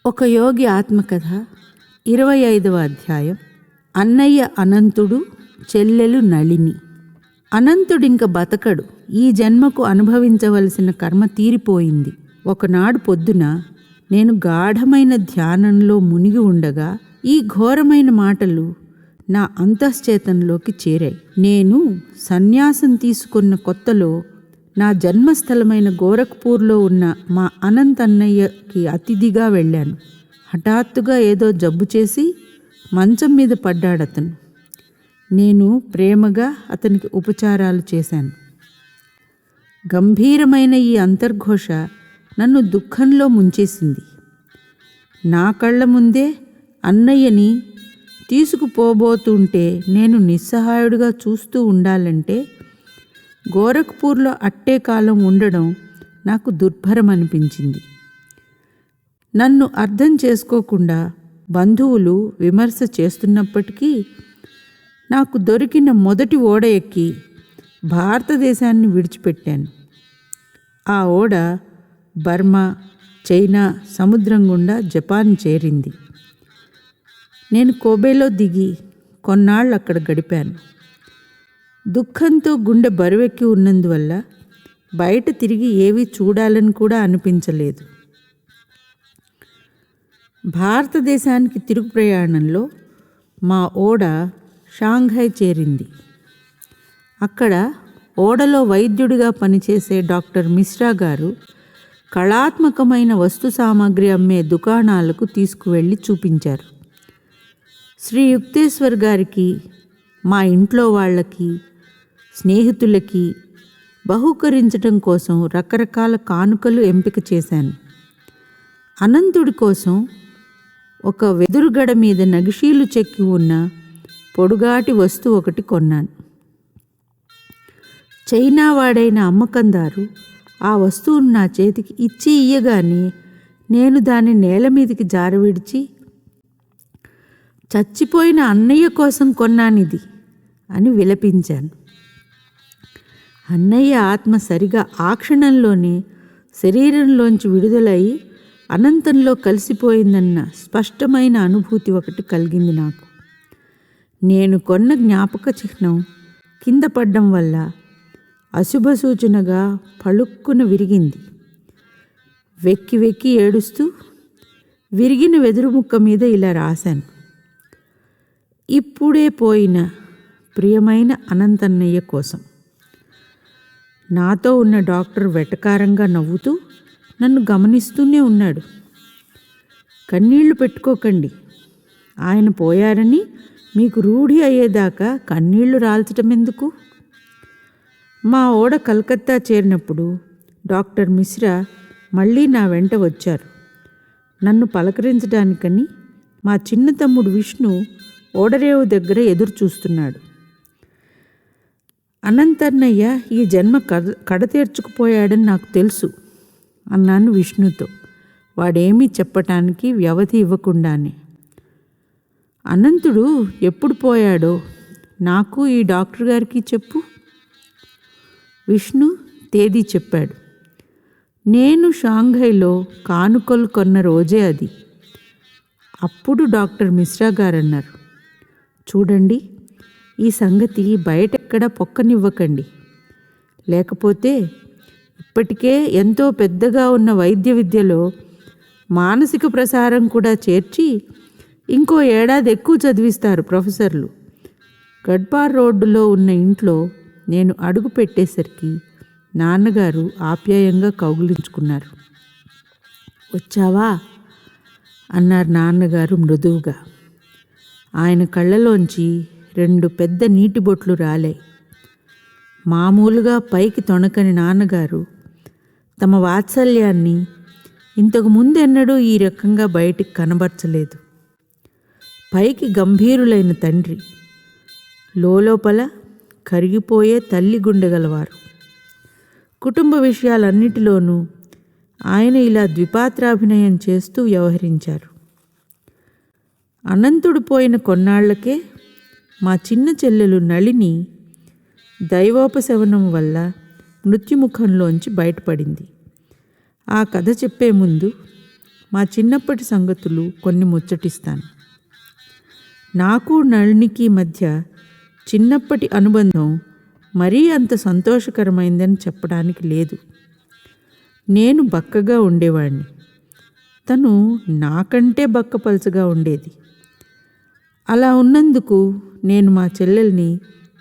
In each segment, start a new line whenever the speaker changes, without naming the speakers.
ఒక యోగి ఆత్మకథ 25వ అధ్యాయం. అన్నయ్య అనంతుడు, చెల్లెలు నళిని. అనంతుడింక బతకడు. ఈ జన్మకు అనుభవించవలసిన కర్మ తీరిపోయింది. ఒకనాడు పొద్దున నేను గాఢమైన ధ్యానంలో మునిగి ఉండగా ఈ ఘోరమైన మాటలు నా అంతశ్చేతనంలోకి చేరాయి. నేను సన్యాసం తీసుకున్న కొత్తలో నా జన్మస్థలమైన గోరఖ్పూర్లో ఉన్న మా అనంత్ అన్నయ్యకి అతిథిగా వెళ్ళాను. హఠాత్తుగా ఏదో జబ్బు చేసి మంచం మీద పడ్డాడతను. నేను ప్రేమగా అతనికి ఉపచారాలు చేశాను. గంభీరమైన ఈ అంతర్ఘోష నన్ను దుఃఖంలో ముంచేసింది. నా కళ్ళ ముందే అన్నయ్యని తీసుకుపోబోతుంటే నేను నిస్సహాయుడిగా చూస్తూ ఉండాలంటే గోరఖ్పూర్లో అట్టే కాలం ఉండడం నాకు దుర్భరం అనిపించింది. నన్ను అర్థం చేసుకోకుండా బంధువులు విమర్శ చేస్తున్నప్పటికీ నాకు దొరికిన మొదటి ఓడ ఎక్కి భారతదేశాన్ని విడిచిపెట్టాను. ఆ ఓడ బర్మా, చైనా సముద్రం గుండా జపాన్ చేరింది. నేను కోబేలో దిగి కొన్నాళ్ళు అక్కడ గడిపాను. దుఃఖంతో గుండె బరువెక్కి ఉన్నందువల్ల బయట తిరిగి ఏవీ చూడాలని కూడా అనిపించలేదు. భారతదేశానికి తిరుగు ప్రయాణంలో మా ఓడ షాంఘై చేరింది. అక్కడ ఓడలో వైద్యుడిగా పనిచేసే డాక్టర్ మిశ్రా గారు కళాత్మకమైన వస్తు సామాగ్రి అమ్మే దుకాణాలకు తీసుకువెళ్ళి చూపించారు. శ్రీ యుక్తేశ్వర్ గారికి, మా ఇంట్లో వాళ్ళకి, స్నేహితులకి బహూకరించటం కోసం రకరకాల కానుకలు ఎంపిక చేశాను. అనంతుడి కోసం ఒక వెదురుగడ మీద నగిషీలు చెక్కి ఉన్న పొడుగాటి వస్తువు ఒకటి కొన్నాను. చైనా వాడైన అమ్మకందారు ఆ వస్తువును నా చేతికి ఇచ్చి ఇయ్యగానే నేను దాన్ని నేల మీదకి జారవిడిచి, చచ్చిపోయిన అన్నయ్య కోసం కొన్నానిది అని విలపించాను. అన్నయ్య ఆత్మ సరిగా ఆ క్షణంలోనే శరీరంలోంచి విడుదలై అనంతంలో కలిసిపోయిందన్న స్పష్టమైన అనుభూతి ఒకటి కలిగింది నాకు. నేను కొన్న జ్ఞాపక చిహ్నం కింద పడ్డం వల్ల అశుభ సూచనగా పలుక్కున విరిగింది. వెక్కి వెక్కి ఏడుస్తూ విరిగిన వెదురు ముక్క మీద ఇలా రాశాను: ఇప్పుడే పోయిన ప్రియమైన అనంతన్నయ్య కోసం. నాతో ఉన్న డాక్టర్ వెటకారంగా నవ్వుతూ నన్ను గమనిస్తూనే ఉన్నాడు. కన్నీళ్లు పెట్టుకోకండి, ఆయన పోయారని మీకు రూఢి అయ్యేదాకా కన్నీళ్లు రాల్చటం ఎందుకు? మా ఓడ కలకత్తా చేరినప్పుడు డాక్టర్ మిశ్రా మళ్ళీ నా వెంట వచ్చారు. నన్ను పలకరించడానికని మా చిన్న తమ్ముడు విష్ణు ఓడరేవు దగ్గర ఎదురు చూస్తున్నాడు. అనంతన్నయ్య ఈ జన్మ కడతీర్చుకుపోయాడని నాకు తెలుసు అన్నాను విష్ణుతో, వాడేమీ చెప్పటానికి వ్యవధి ఇవ్వకుండానే. అనంతుడు ఎప్పుడు పోయాడో నాకు, ఈ డాక్టర్ గారికి చెప్పు. విష్ణు తేదీ చెప్పాడు. నేను షాంఘైలో కానుకలు కొన్న రోజే అది. అప్పుడు డాక్టర్ మిశ్రా గారు అన్నారు, చూడండి, ఈ సంగతి బయట ఎక్కడా పొక్కనివ్వకండి, లేకపోతే ఇప్పటికే ఎంతో పెద్దగా ఉన్న వైద్య విద్యలో మానసిక ప్రసారం కూడా చేర్చి ఇంకో ఏడాది ఎక్కువ చదివిస్తారు ప్రొఫెసర్లు. గడ్పార్ రోడ్డులో ఉన్న ఇంట్లో నేను అడుగు పెట్టేసరికి నాన్నగారు ఆప్యాయంగా కౌగిలించుకున్నారు. వచ్చావా అన్నారు నాన్నగారు మృదువుగా. ఆయన కళ్ళలోంచి 2 పెద్ద నీటి బొట్లు రాలాయి. మామూలుగా పైకి తొణకని నాన్నగారు తమ వాత్సల్యాన్ని ఇంతకు ముందెన్నడూ ఈ రకంగా బయటికి కనబరచలేదు. పైకి గంభీరులైన తండ్రి, లోపల కరిగిపోయే తల్లి గుండెగలవారు. కుటుంబ విషయాలన్నిటిలోనూ ఆయన ఇలా ద్విపాత్రాభినయం చేస్తూ వ్యవహరించారు. అనంతుడు పోయిన కొన్నాళ్లకే మా చిన్న చెల్లెలు నళిని దైవోపశమనం వల్ల మృత్యుముఖంలోంచి బయటపడింది. ఆ కథ చెప్పే ముందు మా చిన్నప్పటి సంగతులు కొన్ని ముచ్చటిస్తాను. నాకు నళినికి మధ్య చిన్నప్పటి అనుబంధం మరీ అంత సంతోషకరమైందని చెప్పడానికి లేదు. నేను బక్కగా ఉండేవాడిని, తను నాకంటే బక్కపలచగా ఉండేది. అలా ఉన్నందుకు నేను మా చెల్లెల్ని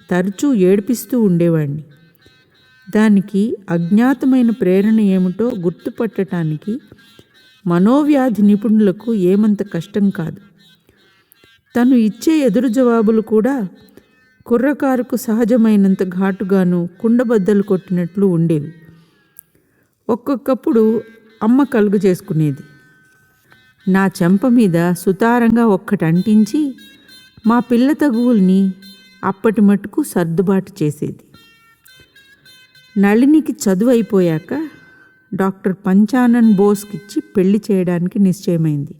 తరచూ ఏడిపిస్తూ ఉండేవాడిని. దానికి అజ్ఞాతమైన ప్రేరణ ఏమిటో గుర్తుపట్టడానికి మనోవ్యాధి నిపుణులకు ఏమంత కష్టం కాదు. తను ఇచ్చే ఎదురు జవాబులు కూడా కుర్రకారుకు సహజమైనంత ఘాటుగాను కుండబద్దలు కొట్టినట్లు ఉండేవి. ఒక్కొక్కప్పుడు అమ్మ కలుగు చేసుకునేది. నా చెంప మీద సుతారంగా ఒక్కటి అంటించి మా పిల్ల తగువుల్ని అప్పటి మటుకు సర్దుబాటు చేసేది. నళినికి చదువు అయిపోయాక డాక్టర్ పంచానన్ బోస్కిచ్చి పెళ్లి చేయడానికి నిశ్చయమైంది.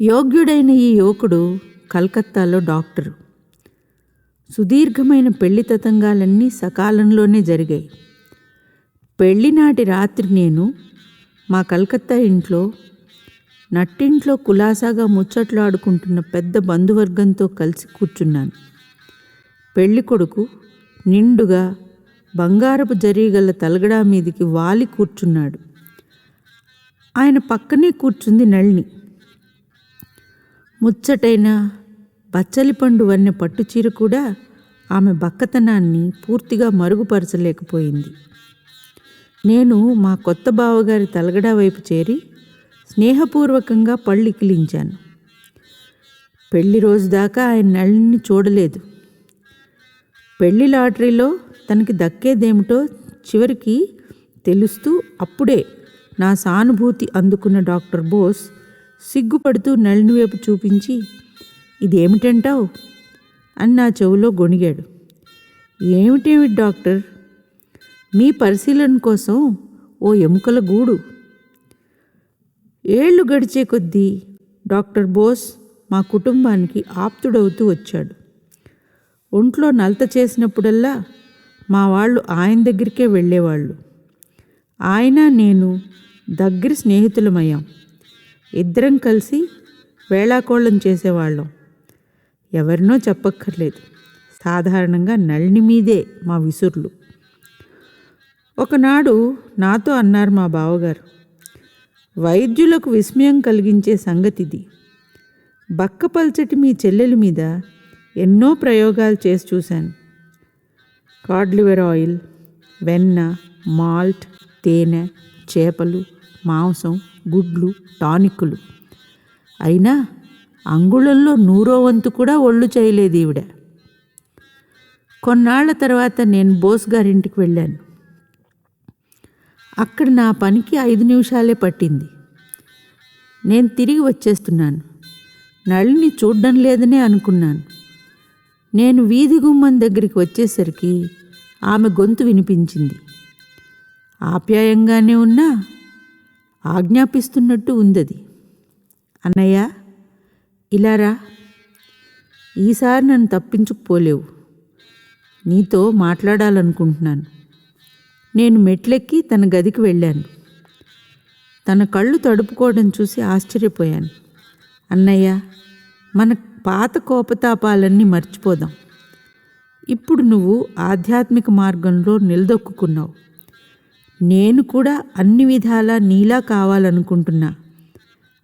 యోగ్యుడైన ఈ యువకుడు కలకత్తాలో డాక్టరు. సుదీర్ఘమైన పెళ్లి తతంగాలన్నీ సకాలంలోనే జరిగాయి. పెళ్లినాటి రాత్రి నేను మా కలకత్తా ఇంట్లో నట్టింట్లో కులాసాగా ముచ్చట్లాడుకుంటున్న పెద్ద బంధువర్గంతో కలిసి కూర్చున్నాను. పెళ్లి కొడుకు నిండుగా బంగారపు జరీగల తలగడా మీదికి వాలి కూర్చున్నాడు. ఆయన పక్కనే కూర్చుంది నళిని. ముచ్చటైన బచ్చలిపండు వన్నె పట్టుచీర కూడా ఆమె బక్కతనాన్ని పూర్తిగా మరుగుపరచలేకపోయింది. నేను మా కొత్త బావగారి తలగడా వైపు చేరి స్నేహపూర్వకంగా పళ్ళికిలించాను. పెళ్లి రోజు దాకా ఆయన నళిని చూడలేదు. పెళ్లి లాటరీలో తనకి దక్కేదేమిటో చివరికి తెలుస్తూ అప్పుడే నా సానుభూతి అందుకున్న డాక్టర్ బోస్ సిగ్గుపడుతూ నళిని వైపు చూపించి, ఇదేమిటంటావు అని నా చెవిలో గొణిగాడు. ఏమిటేమిటి డాక్టర్, మీ పరిశీలన కోసం ఓ ఎముకల గూడు. ఏళ్ళు గడిచే కొద్దీ డాక్టర్ బోస్ మా కుటుంబానికి ఆప్తుడవుతూ వచ్చాడు. ఒంట్లో నలత చేసినప్పుడల్లా మా వాళ్ళు ఆయన దగ్గరికే వెళ్ళేవాళ్ళు. ఆయన నేను దగ్గర స్నేహితులమయ్యాం. ఇద్దరం కలిసి వేళాకోళం చేసేవాళ్ళం. ఎవరినో చెప్పక్కర్లేదు, సాధారణంగా నళిని మీదే మా విసుర్లు. ఒకనాడు నాతో అన్నారు మా బావగారు, వైద్యులకు విస్మయం కలిగించే సంగతిది. బక్కపల్చటి మీ చెల్లెలి మీద ఎన్నో ప్రయోగాలు చేసి చూశాను. కాడ్ లివర్ ఆయిల్, వెన్న, మాల్ట్, తేనె, చేపలు, మాంసం, గుడ్లు, టానిక్కులు. అయినా అంగుళంలో 100వ వంతు కూడా ఒళ్ళు చేయలేదు ఈవిడ. కొన్నాళ్ల తర్వాత నేను బోస్ గారింటికి వెళ్ళాను. అక్కడ నా పనికి 5 నిమిషాలే పట్టింది. నేను తిరిగి వచ్చేస్తున్నాను. నళిని చూడ్డం లేదనే అనుకున్నాను. నేను వీధి గుమ్మం దగ్గరికి వచ్చేసరికి ఆమె గొంతు వినిపించింది. ఆప్యాయంగానే ఉన్నా ఆజ్ఞాపిస్తున్నట్టు ఉందది. అన్నయ్య, ఇలారా, ఈసారి నన్ను తప్పించుకుపోలేవు. నీతో మాట్లాడాలనుకుంటున్నాను. నేను మెట్లెక్కి తన గదికి వెళ్ళాను. తన కళ్ళు తడుపుకోవడం చూసి ఆశ్చర్యపోయాను. అన్నయ్య, మన పాత కోపతాపాలన్నీ మర్చిపోదాం. ఇప్పుడు నువ్వు ఆధ్యాత్మిక మార్గంలో నిలదొక్కున్నావు. నేను కూడా అన్ని విధాలా నీలా కావాలనుకుంటున్నా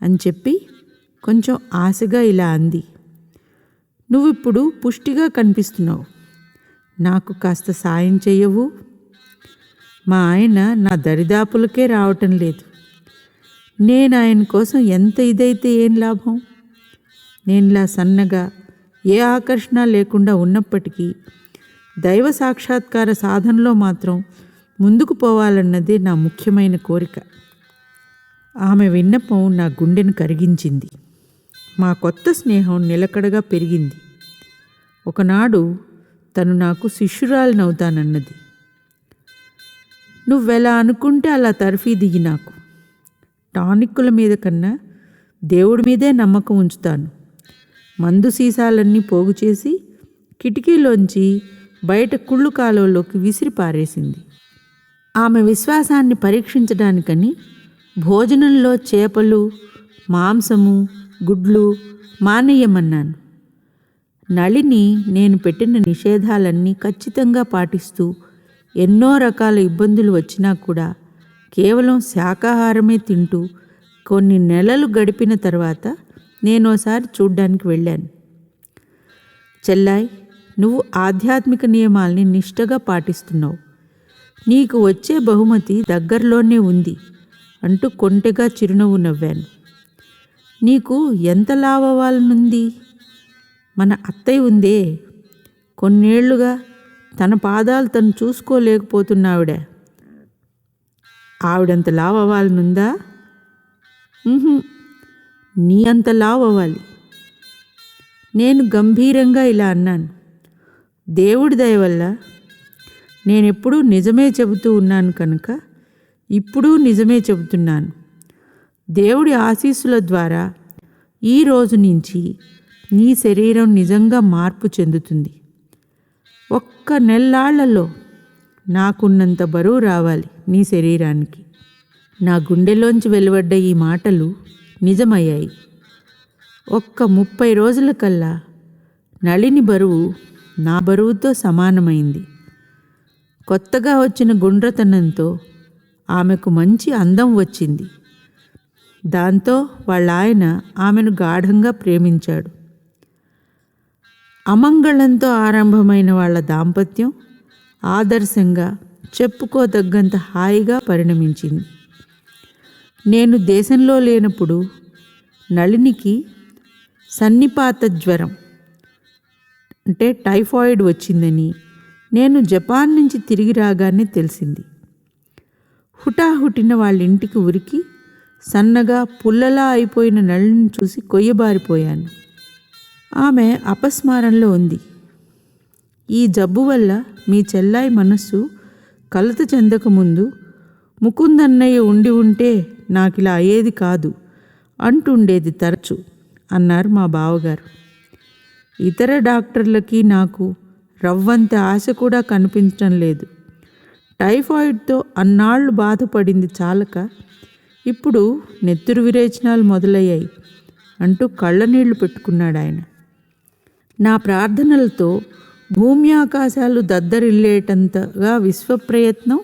అని చెప్పి కొంచెం ఆశగా ఇలా అంది. నువ్విప్పుడు పుష్టిగా కనిపిస్తున్నావు. నాకు కాస్త సాయం చెయ్యవు? మా ఆయన నా దరిదాపులకే రావటం లేదు. నేను ఆయన కోసం ఎంత ఇదైతే ఏం లాభం? నేనులా సన్నగా ఏ ఆకర్షణ లేకుండా ఉన్నప్పటికీ దైవ సాక్షాత్కార సాధనలో మాత్రం ముందుకు పోవాలన్నదే నా ముఖ్యమైన కోరిక. ఆమె విన్నపం నా గుండెను కరిగించింది. మా కొత్త స్నేహం నిలకడగా పెరిగింది. ఒకనాడు తను నాకు శిష్యురాలినవుతానన్నది. నువ్వెలా అనుకుంటే అలా తర్ఫీ దిగి నాకు. టానిక్కుల మీద కన్నా దేవుడి మీదే నమ్మకం ఉంచుతాను. మందు సీసాలన్నీ పోగు చేసి కిటికీలోంచి బయట కుళ్ళు కాలువలోకి విసిరి పారేసింది. ఆమె విశ్వాసాన్ని పరీక్షించడానికని భోజనంలో చేపలు, మాంసము, గుడ్లు మానేయమన్నాను. నళిని నేను పెట్టిన నిషేధాలన్నీ ఖచ్చితంగా పాటిస్తూ ఎన్నో రకాల ఇబ్బందులు వచ్చినా కూడా కేవలం శాకాహారమే తింటూ కొన్ని నెలలు గడిపిన తర్వాత నేనోసారి చూడ్డానికి వెళ్ళాను. చెల్లాయ్, నువ్వు ఆధ్యాత్మిక నియమాల్ని నిష్ఠగా పాటిస్తున్నావు. నీకు వచ్చే బహుమతి దగ్గరలోనే ఉంది అంటూ కొంటెగా చిరునవ్వు నవ్వాను. నీకు ఎంత లాభవాలనుంది? మన అత్తయ్య ఉందే, కొన్నేళ్లుగా తన పాదాలు తను చూసుకోలేకపోతున్నావిడ. ఆవిడంత లావ్ అవ్వాలనుందా? నీ అంత లావ్ అవ్వాలి. నేను గంభీరంగా ఇలా అన్నాను. దేవుడి దయ వల్ల నేనెప్పుడూ నిజమే చెబుతూ ఉన్నాను కనుక ఇప్పుడు నిజమే చెబుతున్నాను. దేవుడి ఆశీస్సుల ద్వారా ఈ రోజు నుంచి నీ శరీరం నిజంగా మార్పు చెందుతుంది. ఒక్క నెల్లాళ్లలో నాకున్నంత బరువు రావాలి నీ శరీరానికి. నా గుండెలోంచి వెలువడ్డ ఈ మాటలు నిజమయ్యాయి. ఒక్క 30 రోజులకల్లా నళిని బరువు నా బరువుతో సమానమైంది. కొత్తగా వచ్చిన గుండ్రతనంతో ఆమెకు మంచి అందం వచ్చింది. దాంతో వాళ్ళ ఆయన ఆమెను గాఢంగా ప్రేమించాడు. అమంగళంతో ఆరంభమైన వాళ్ళ దాంపత్యం ఆదర్శంగా చెప్పుకోదగ్గంత హాయిగా పరిణమించింది. నేను దేశంలో లేనప్పుడు నళినికి సన్నిపాత జ్వరం అంటే టైఫాయిడ్ వచ్చిందని నేను జపాన్ నుంచి తిరిగి రాగానే తెలిసింది. హుటాహుటిన వాళ్ళ ఇంటికి ఉరికి సన్నగా పుల్లలా అయిపోయిన నళిని చూసి కొయ్యబారిపోయాను. ఆమె అపస్మారంలో ఉంది. ఈ జబ్బు వల్ల మీ చెల్లాయి మనస్సు కలత చెందకముందు ముకుందన్నయ్య ఉండి ఉంటే నాకిలా అయ్యేది కాదు అంటుండేది తరచు అన్నారు మా బావగారు. ఇతర డాక్టర్లకి నాకు రవ్వంత ఆశ కూడా కనిపించడం లేదు. టైఫాయిడ్తో అన్నాళ్ళు బాధపడింది చాలక ఇప్పుడు నెత్తురు విరేచనాలు మొదలయ్యాయి అంటూ కళ్ళనీళ్లు పెట్టుకున్నాడు ఆయన. నా ప్రార్థనలతో భూమి ఆకాశాలు దద్దరిల్లేటంతగా విశ్వప్రయత్నం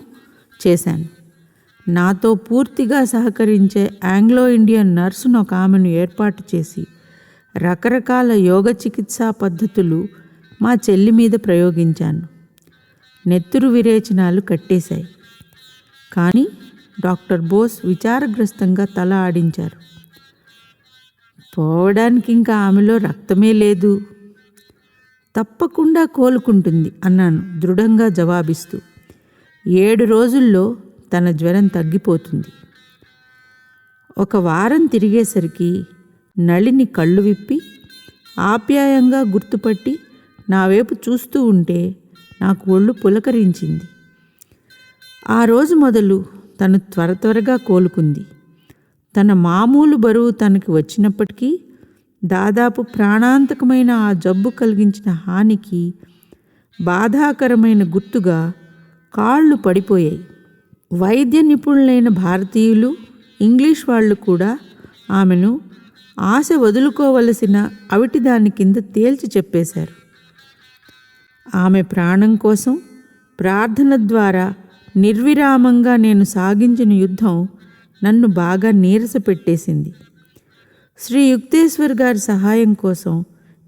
చేశాను. నాతో పూర్తిగా సహకరించే ఆంగ్లో ఇండియన్ నర్సును ఒక ఆమెను ఏర్పాటు చేసి రకరకాల యోగ చికిత్సా పద్ధతులు మా చెల్లి మీద ప్రయోగించాను. నెత్తురు విరేచనాలు కట్టేశాయి. కానీ డాక్టర్ బోస్ విచారగ్రస్తంగా తల ఆడించారు. పోవడానికి ఇంకా ఆమెలో రక్తమే లేదు. తప్పకుండా కోలుకుంటుంది అన్నాను దృఢంగా జవాబిస్తూ. 7 రోజుల్లో తన జ్వరం తగ్గిపోతుంది. 1 వారం తిరిగేసరికి నళిని కళ్ళు విప్పి ఆప్యాయంగా గుర్తుపట్టి నా వైపు చూస్తూ ఉంటే నాకు ఒళ్ళు పులకరించింది. ఆ రోజు మొదలు తను త్వరగా కోలుకుంది. తన మామూలు బరువు తనకి వచ్చినప్పటికీ దాదాపు ప్రాణాంతకమైన ఆ జబ్బు కలిగించిన హానికి బాధాకరమైన గుర్తుగా కాళ్ళు పడిపోయాయి. వైద్య నిపుణులైన భారతీయులు, ఇంగ్లీష్ వాళ్ళు కూడా ఆమెను ఆశ వదులుకోవలసిన అవిటిదాని కింద తేల్చి చెప్పేశారు. ఆమె ప్రాణం కోసం ప్రార్థన ద్వారా నిర్విరామంగా నేను సాగించిన యుద్ధం నన్ను బాగా నీరసపెట్టేసింది. శ్రీ యుక్తేశ్వర్ గారి సహాయం కోసం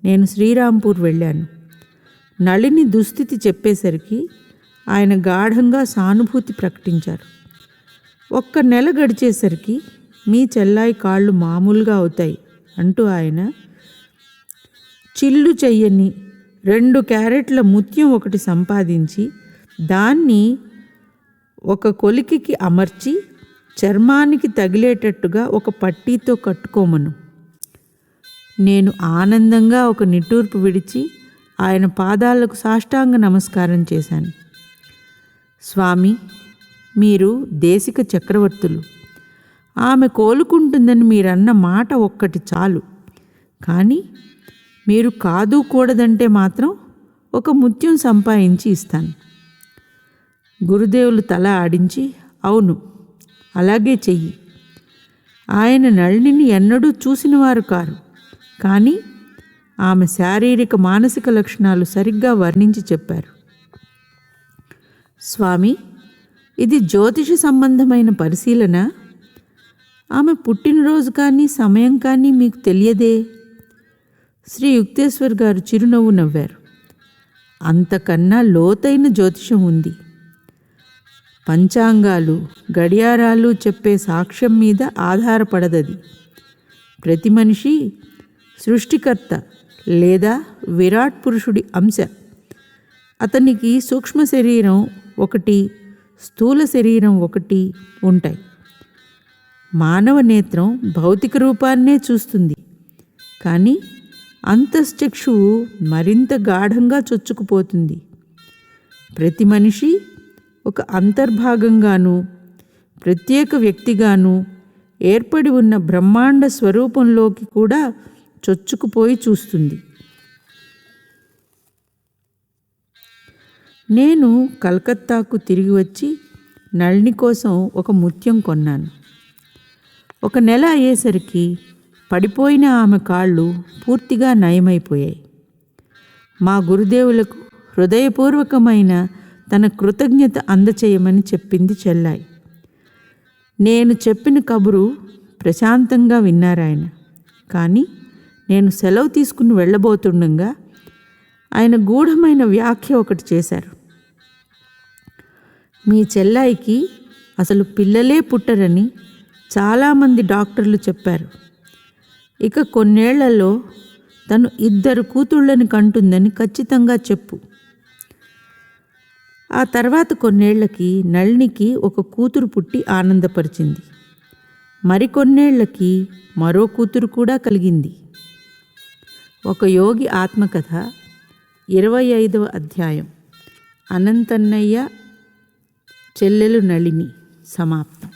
నేను శ్రీరాంపూర్ వెళ్ళాను. నళిని దుస్థితి చెప్పేసరికి ఆయన గాఢంగా సానుభూతి ప్రకటించారు. 1 నెల గడిచేసరికి మీ చెల్లాయి కాళ్ళు మామూలుగా అవుతాయి అంటూ ఆయన చిల్లు చెయ్యని 2 క్యారెట్ల ముత్యం ఒకటి సంపాదించి దాన్ని ఒక కొలికికి అమర్చి చర్మానికి తగిలేటట్టుగా ఒక పట్టీతో కట్టుకోమను. నేను ఆనందంగా ఒక నిట్టూర్పు విడిచి ఆయన పాదాలకు సాష్టాంగ నమస్కారం చేశాను. స్వామి, మీరు దేశిక చక్రవర్తులు. ఆమె కోలుకుంటుందని మీరన్న మాట ఒక్కటి చాలు. కానీ మీరు కాదు కూడదంటే మాత్రం ఒక ముత్యం సంపాదించి ఇస్తాను. గురుదేవులు తల ఆడించి, అవును అలాగే చెయ్యి, ఆయన నళినిని ఎన్నడూ చూసినవారు కారు. కానీ ఆమె శారీరక మానసిక లక్షణాలు సరిగ్గా వర్ణించి చెప్పారు. స్వామి, ఇది జ్యోతిష సంబంధమైన పరిశీలన. ఆమె పుట్టినరోజు కానీ సమయం కానీ మీకు తెలియదే? శ్రీ యుక్తేశ్వర్ గారు చిరునవ్వు నవ్వారు. అంతకన్నా లోతైన జ్యోతిషం ఉంది. పంచాంగాలు, గడియారాలు చెప్పే సాక్ష్యం మీద ఆధారపడదది. ప్రతి మనిషి సృష్టికర్త లేదా విరాట్ పురుషుడి అంశ. అతనికి సూక్ష్మ శరీరం ఒకటి, స్థూల శరీరం ఒకటి ఉంటాయి. మానవ నేత్రం భౌతిక రూపాన్నే చూస్తుంది, కానీ అంతశ్చక్షువు మరింత గాఢంగా చొచ్చుకుపోతుంది. ప్రతి మనిషి ఒక అంతర్భాగంగానూ ప్రత్యేక వ్యక్తిగానూ ఏర్పడి ఉన్న బ్రహ్మాండ స్వరూపంలోకి కూడా చొచ్చుకుపోయి చూస్తుంది. నేను కలకత్తాకు తిరిగి వచ్చి నళిని కోసం ఒక ముత్యం కొన్నాను. ఒక నెల అయ్యేసరికి పడిపోయిన ఆమె కాళ్ళు పూర్తిగా నయమైపోయాయి. మా గురుదేవులకు హృదయపూర్వకమైన తన కృతజ్ఞత అందచేయమని చెప్పింది చెల్లాయి. నేను చెప్పిన కబురు ప్రశాంతంగా విన్నారాయన. కానీ నేను సెలవు తీసుకుని వెళ్ళబోతుండగా ఆయన గూఢమైన వ్యాఖ్య ఒకటి చేశారు. మీ చెల్లాయికి అసలు పిల్లలే పుట్టరని చాలామంది డాక్టర్లు చెప్పారు. ఇక కొన్నేళ్లలో తను 2 కూతుళ్ళని కంటుందని ఖచ్చితంగా చెప్పు. ఆ తర్వాత కొన్నేళ్లకి నళినికి ఒక కూతురు పుట్టి ఆనందపరిచింది. మరికొన్నేళ్లకి మరో కూతురు కూడా కలిగింది. ఒక యోగి ఆత్మకథ 25వ అధ్యాయం. అనంతన్నయ్య చెల్లెలు నళిని సమాప్తం.